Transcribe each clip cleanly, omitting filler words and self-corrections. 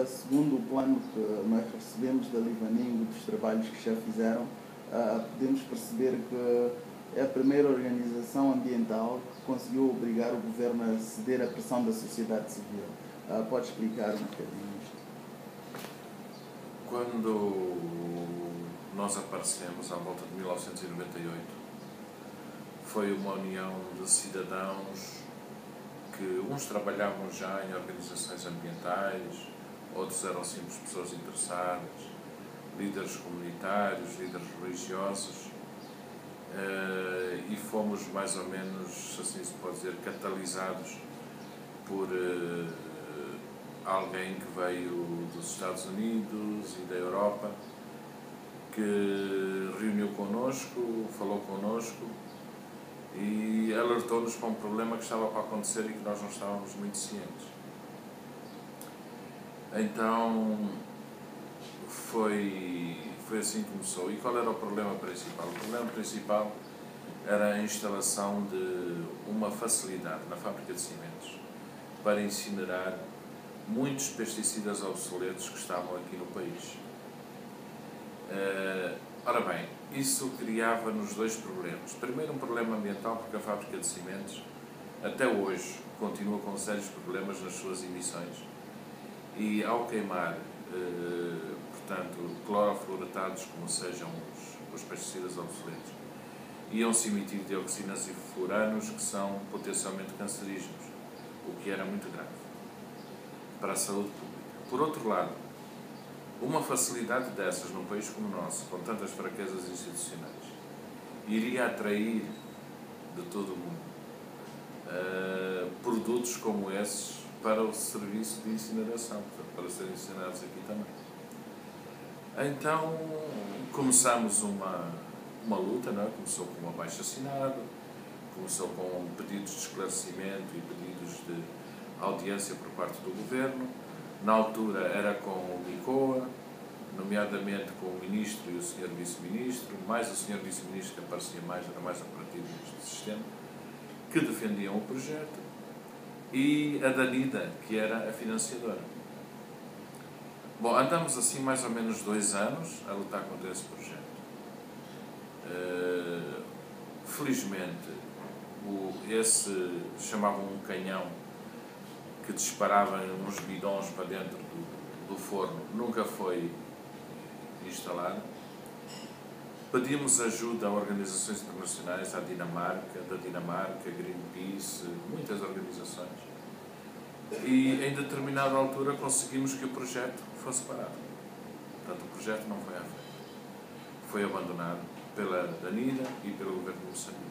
Segundo o plano que nós recebemos da Livaningo, dos trabalhos que já fizeram, podemos perceber que é a primeira organização ambiental que conseguiu obrigar o governo a ceder à pressão da sociedade civil. Pode explicar um bocadinho isto? Quando nós aparecemos à volta de 1998, foi uma união de cidadãos que uns trabalhavam já em organizações ambientais, outros eram simples pessoas interessadas, líderes comunitários, líderes religiosos, e fomos mais ou menos, assim se pode dizer, catalisados por alguém que veio dos Estados Unidos e da Europa, que reuniu connosco, falou connosco e alertou-nos para um problema que estava para acontecer e que nós não estávamos muito cientes. Então foi assim que começou. E qual era o problema principal? O problema principal era a instalação de uma facilidade na fábrica de cimentos para incinerar muitos pesticidas obsoletos que estavam aqui no país. Ora bem, isso criava-nos dois problemas. Primeiro, um problema ambiental, porque a fábrica de cimentos, até hoje, continua com sérios problemas nas suas emissões. E ao queimar, portanto, clorofluoretados, como sejam os pesticidas obsoletos, iam-se emitir dioxinas e furanos que são potencialmente cancerígenos, o que era muito grave para a saúde pública. Por outro lado, uma facilidade dessas num país como o nosso, com tantas fraquezas institucionais, iria atrair de todo o mundo produtos como esses para o serviço de incineração, portanto, para serem incinerados aqui também. Então começámos uma luta, não é? Começou com um abaixo-assinado, começou com pedidos de esclarecimento e pedidos de audiência por parte do governo. Na altura era com o MICOA, nomeadamente com o ministro e o senhor vice-ministro, mais o senhor vice-ministro que aparecia mais, era mais operativo neste sistema, que defendiam o projeto, e a Danida, que era a financiadora. Bom, andamos assim mais ou menos 2 anos a lutar contra esse projeto. Felizmente, esse chamavam um canhão que disparava uns bidões para dentro do forno, nunca foi instalado. Pedimos ajuda a organizações internacionais, da Dinamarca, Greenpeace, muitas organizações. E em determinada altura conseguimos que o projeto fosse parado. Portanto, o projeto não foi à frente. Foi abandonado pela Danida e pelo governo de Moçambique.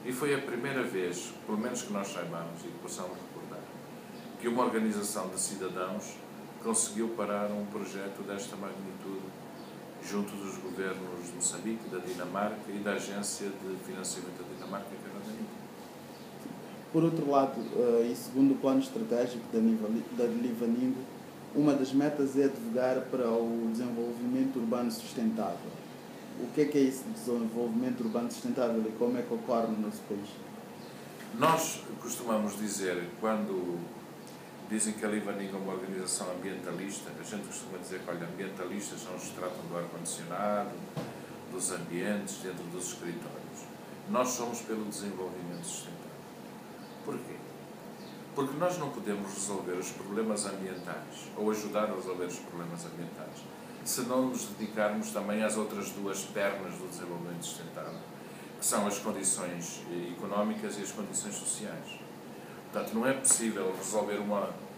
E foi a primeira vez, pelo menos que nós saibamos e que possamos recordar, que uma organização de cidadãos conseguiu parar um projeto desta magnitude junto dos governos de Moçambique, da Dinamarca e da agência de financiamento da Dinamarca, que era a Danida. Por outro lado, e segundo o plano estratégico da Livaningo, uma das metas é advogar para o desenvolvimento urbano sustentável. O que é esse desenvolvimento urbano sustentável e como é que ocorre no nosso país? Nós costumamos dizer, quando dizem que a Livaningo é uma organização ambientalista, a gente costuma dizer que, olha, ambientalistas são os que tratam do ar-condicionado, dos ambientes, dentro dos escritórios. Nós somos pelo desenvolvimento sustentável. Porquê? Porque nós não podemos resolver os problemas ambientais, ou ajudar a resolver os problemas ambientais, se não nos dedicarmos também às outras duas pernas do desenvolvimento sustentável, que são as condições económicas e as condições sociais. Portanto, não é possível resolver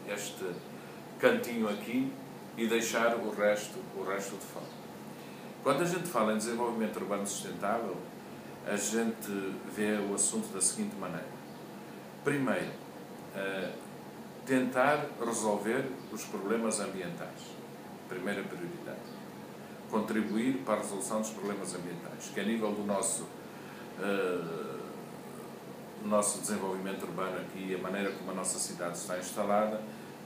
este cantinho aqui e deixar o resto de fora. Quando a gente fala em desenvolvimento urbano sustentável, a gente vê o assunto da seguinte maneira. Primeiro, tentar resolver os problemas ambientais. Primeira prioridade. Contribuir para a resolução dos problemas ambientais, que a nível do nosso desenvolvimento urbano aqui, a maneira como a nossa cidade está instalada,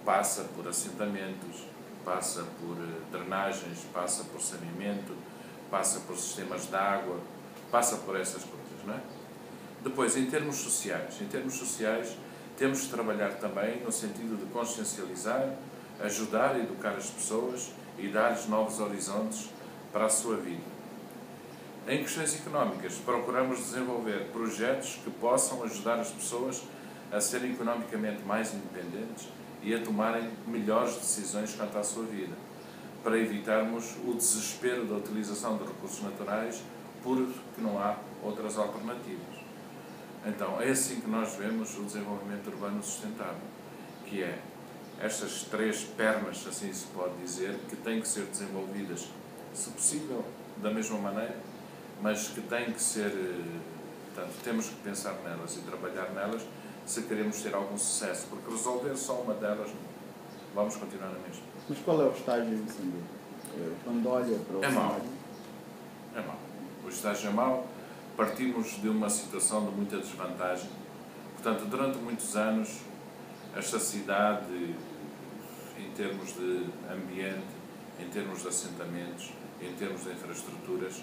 passa por assentamentos, passa por drenagens, passa por saneamento, passa por sistemas de água, passa por essas coisas, não é? Depois, em termos sociais, temos que trabalhar também no sentido de consciencializar ajudar a educar as pessoas e dar-lhes novos horizontes para a sua vida. Em questões económicas, procuramos desenvolver projetos que possam ajudar as pessoas a serem economicamente mais independentes e a tomarem melhores decisões quanto à sua vida, para evitarmos o desespero da utilização de recursos naturais porque não há outras alternativas. Então, é assim que nós vemos o desenvolvimento urbano sustentável, que é estas três pernas, assim se pode dizer, que têm que ser desenvolvidas, se possível, da mesma maneira, mas que têm que ser, portanto, temos que pensar nelas e trabalhar nelas se queremos ter algum sucesso, porque resolver só uma delas, vamos continuar na mesma. Mas qual é o estágio em Moçambique? Quando olha para o cenário? É mau. O estágio é mau. Partimos de uma situação de muita desvantagem. Portanto, durante muitos anos, esta cidade, em termos de ambiente, em termos de assentamentos, em termos de infraestruturas,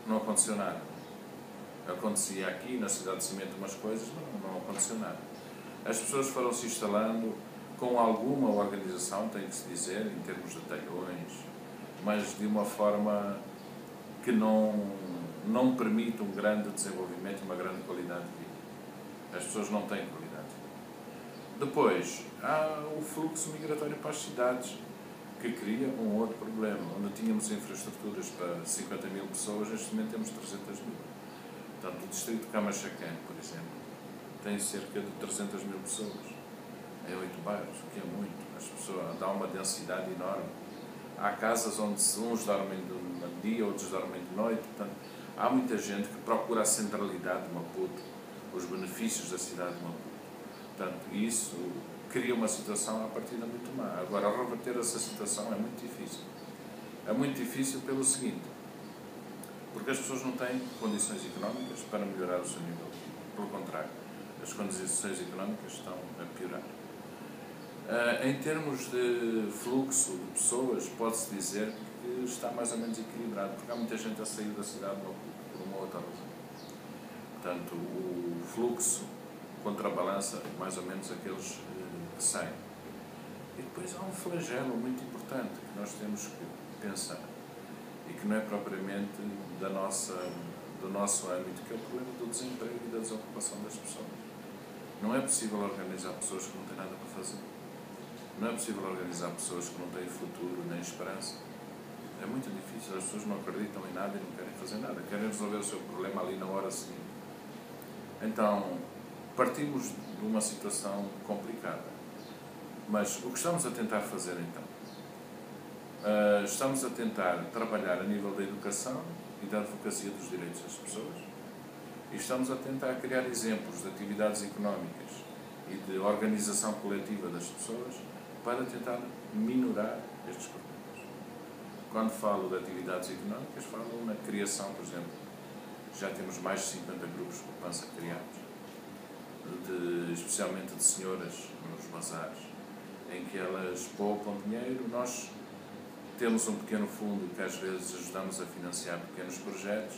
não aconteceu nada. Acontecia aqui, na cidade de Cimento, umas coisas, não aconteceu nada. As pessoas foram se instalando com alguma organização, tem que se dizer, em termos de talhões, mas de uma forma que não permite um grande desenvolvimento e uma grande qualidade de vida. As pessoas não têm qualidade de vida. Depois, há o fluxo migratório para as cidades, que cria um outro problema. Onde tínhamos infraestruturas para 50 mil pessoas, neste momento temos 300 mil. Portanto, o distrito de Camachacan, por exemplo, tem cerca de 300 mil pessoas. É 8 bairros, o que é muito. As pessoas dá uma densidade enorme. Há casas onde uns dormem de dia, outros dormem de noite. Portanto, há muita gente que procura a centralidade de Maputo, os benefícios da cidade de Maputo. Portanto, isso cria uma situação à partida muito má. Agora, reverter essa situação é muito difícil. É muito difícil pelo seguinte, porque as pessoas não têm condições económicas para melhorar o seu nível de vida. Pelo contrário, as condições económicas estão a piorar. Em termos de fluxo de pessoas, pode-se dizer que está mais ou menos equilibrado, porque há muita gente a sair da cidade por uma outra razão. Portanto, o fluxo contrabalança mais ou menos aqueles que saem. E depois há um flagelo muito importante que nós temos que pensar e que não é propriamente do nosso âmbito, que é o problema do desemprego e da desocupação das pessoas. Não é possível organizar pessoas que não têm nada para fazer. Não é possível organizar pessoas que não têm futuro nem esperança. É muito difícil, as pessoas não acreditam em nada e não querem fazer nada, querem resolver o seu problema ali na hora seguinte. Então, partimos de uma situação complicada. Mas o que estamos a tentar fazer então? Estamos a tentar trabalhar a nível da educação e da advocacia dos direitos das pessoas e estamos a tentar criar exemplos de atividades económicas e de organização coletiva das pessoas para tentar minorar estes problemas. Quando falo de atividades económicas, falo na criação, por exemplo, já temos mais de 50 grupos de poupança criados, especialmente de senhoras nos bazares, em que elas poupam dinheiro. Nós temos um pequeno fundo que às vezes ajudamos a financiar pequenos projetos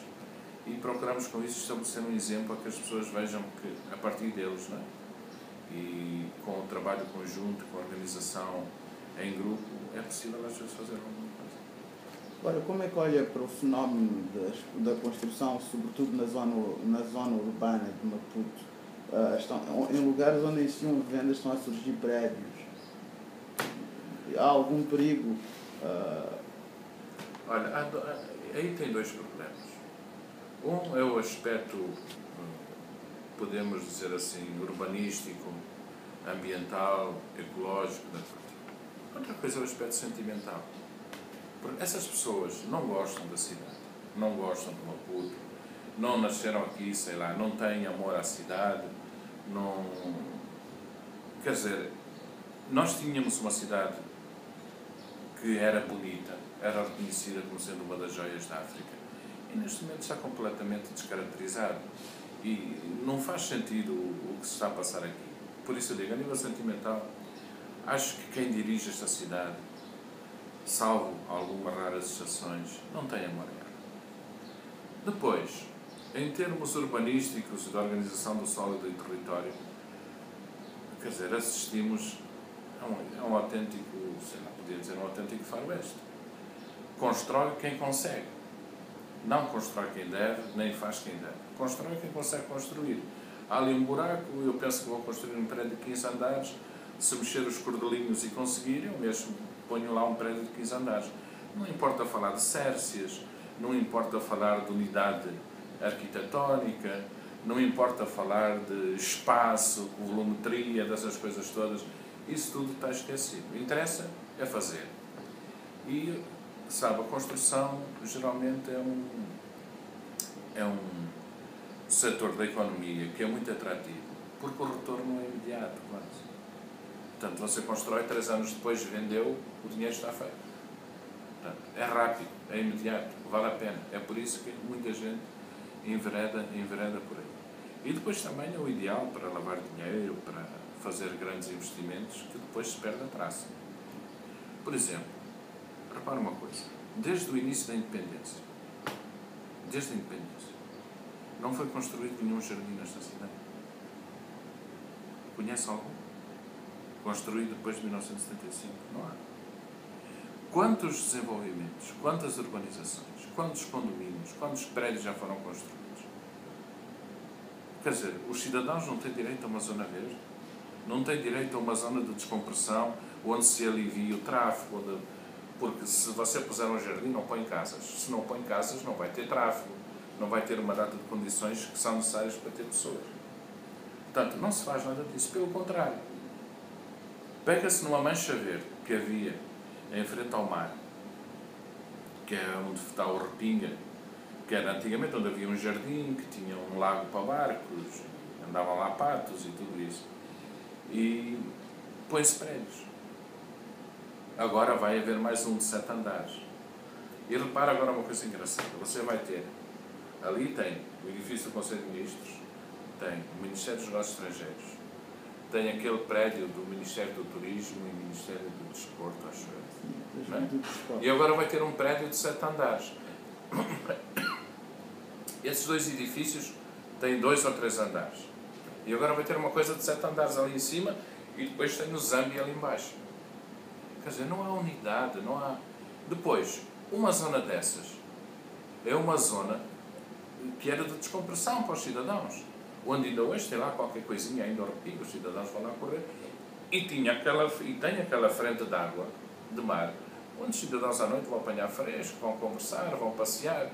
e procuramos com isso estabelecer um exemplo a que as pessoas vejam que a partir deles, não é? E com o trabalho conjunto, com a organização em grupo, é possível às vezes fazer alguma coisa. Agora, como é que olha para o fenómeno da construção, sobretudo na zona urbana de Maputo? Em lugares onde existiam vendas estão a surgir prédios. Há algum perigo? Olha, aí tem dois problemas. Um é o aspecto, podemos dizer assim, urbanístico, ambiental, ecológico da coisa. Outra coisa é o aspecto sentimental. Porque essas pessoas não gostam da cidade, não gostam de Maputo, não nasceram aqui, sei lá, não têm amor à cidade, não... Quer dizer, nós tínhamos uma cidade que era bonita, era reconhecida como sendo uma das joias da África, e neste momento está completamente descaracterizado. E não faz sentido o que se está a passar aqui. Por isso eu digo, a nível sentimental, acho que quem dirige esta cidade, salvo algumas raras exceções, não tem amor a ela. Depois, em termos urbanísticos e da organização do solo e do território, quer dizer, assistimos é um autêntico, sei lá, podia dizer um autêntico faroeste. Constrói quem consegue. Não constrói quem deve, nem faz quem deve. Constrói quem consegue construir. Há ali um buraco, eu penso que vou construir um prédio de 15 andares, se mexer os cordelinhos e conseguir, eu mesmo ponho lá um prédio de 15 andares. Não importa falar de cércias, não importa falar de unidade arquitetónica, não importa falar de espaço, volumetria, dessas coisas todas. Isso tudo está esquecido. O que interessa é fazer. E, sabe, a construção geralmente é um setor da economia que é muito atrativo, porque o retorno é imediato, quase. Portanto, você constrói, 3 anos depois vendeu, o dinheiro está feito. Portanto, é rápido, é imediato, vale a pena. É por isso que muita gente envereda por aí. E depois também é o ideal para lavar dinheiro, para fazer grandes investimentos, que depois se perde a traça. Por exemplo, repara uma coisa, desde o início da independência, não foi construído nenhum jardim nesta cidade. Conhece algum? Construído depois de 1975? Não há. Quantos desenvolvimentos, quantas urbanizações, quantos condomínios, quantos prédios já foram construídos? Quer dizer, os cidadãos não têm direito a uma zona verde? Não têm direito a uma zona de descompressão onde se alivia o tráfego? Porque se você puser um jardim, não põe casas. Se não põe casas, não vai ter tráfego. Não vai ter uma data de condições que são necessárias para ter pessoas. Portanto, não se faz nada disso. Pelo contrário. Pega-se numa mancha verde que havia em frente ao mar, que é onde está o Repinga, que era antigamente onde havia um jardim, que tinha um lago para barcos, andavam lá patos e tudo isso. E põe-se prédios. Agora vai haver mais um de 7 andares. E repara agora uma coisa engraçada. Você vai ter, ali tem o edifício do Conselho de Ministros, tem o Ministério dos Negócios Estrangeiros, tem aquele prédio do Ministério do Turismo e Ministério do Desporto, acho eu. É? E agora vai ter um prédio de 7 andares. Esses 2 edifícios têm 2 ou 3 andares. E agora vai ter uma coisa de 7 andares ali em cima e depois tem o Zambi ali embaixo. Quer dizer, não há unidade, não há... Depois, uma zona dessas é uma zona que era de descompressão para os cidadãos. Onde ainda hoje tem lá qualquer coisinha, ainda repito, os cidadãos vão lá correr. E tem aquela frente de água, de mar, onde os cidadãos à noite vão apanhar fresco, vão conversar, vão passear.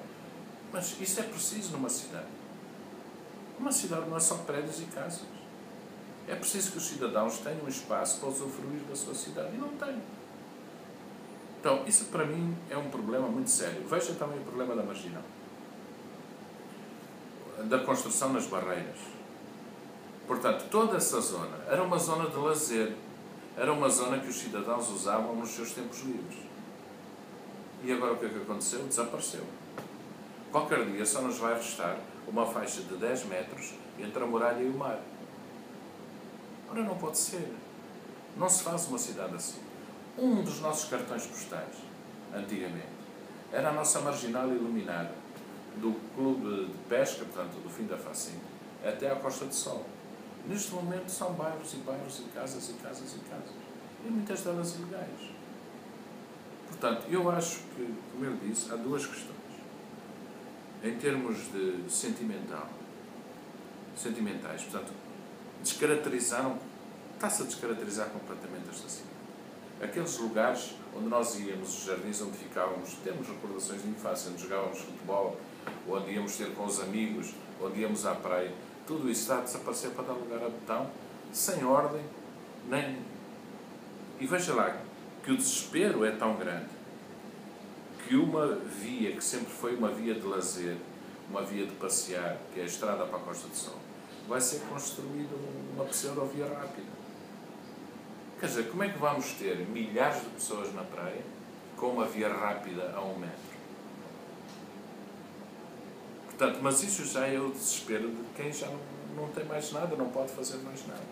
Mas isso é preciso numa cidade. Uma cidade não é só prédios e casas. É preciso que os cidadãos tenham um espaço para usufruir da sua cidade. E não têm. Então, isso para mim é um problema muito sério. Veja também o problema da marginal. Da construção nas barreiras. Portanto, toda essa zona era uma zona de lazer. Era uma zona que os cidadãos usavam nos seus tempos livres. E agora o que é que aconteceu? Desapareceu. Qualquer dia só nos vai restar uma faixa de 10 metros entre a muralha e o mar. Ora, não pode ser. Não se faz uma cidade assim. Um dos nossos cartões postais, antigamente, era a nossa marginal iluminada, do clube de pesca, portanto, do fim da Facinha, até à Costa do Sol. Neste momento são bairros e bairros e casas e casas e casas. E muitas delas ilegais. Portanto, eu acho que, como eu disse, há 2 questões. Em termos de sentimentais, portanto, está-se a descaracterizar completamente esta cidade. Aqueles lugares onde nós íamos, os jardins onde ficávamos, temos recordações de infância, onde jogávamos futebol, onde íamos ter com os amigos, onde íamos à praia, tudo isso está a desaparecer para dar lugar a betão, sem ordem, nem... E veja lá, que o desespero é tão grande, que uma via que sempre foi uma via de lazer, uma via de passear, que é a estrada para a Costa do Sol, vai ser construída uma pseudo-via rápida. Quer dizer, como é que vamos ter milhares de pessoas na praia com uma via rápida a 1 metro? Portanto, mas isso já é o desespero de quem já não tem mais nada, não pode fazer mais nada.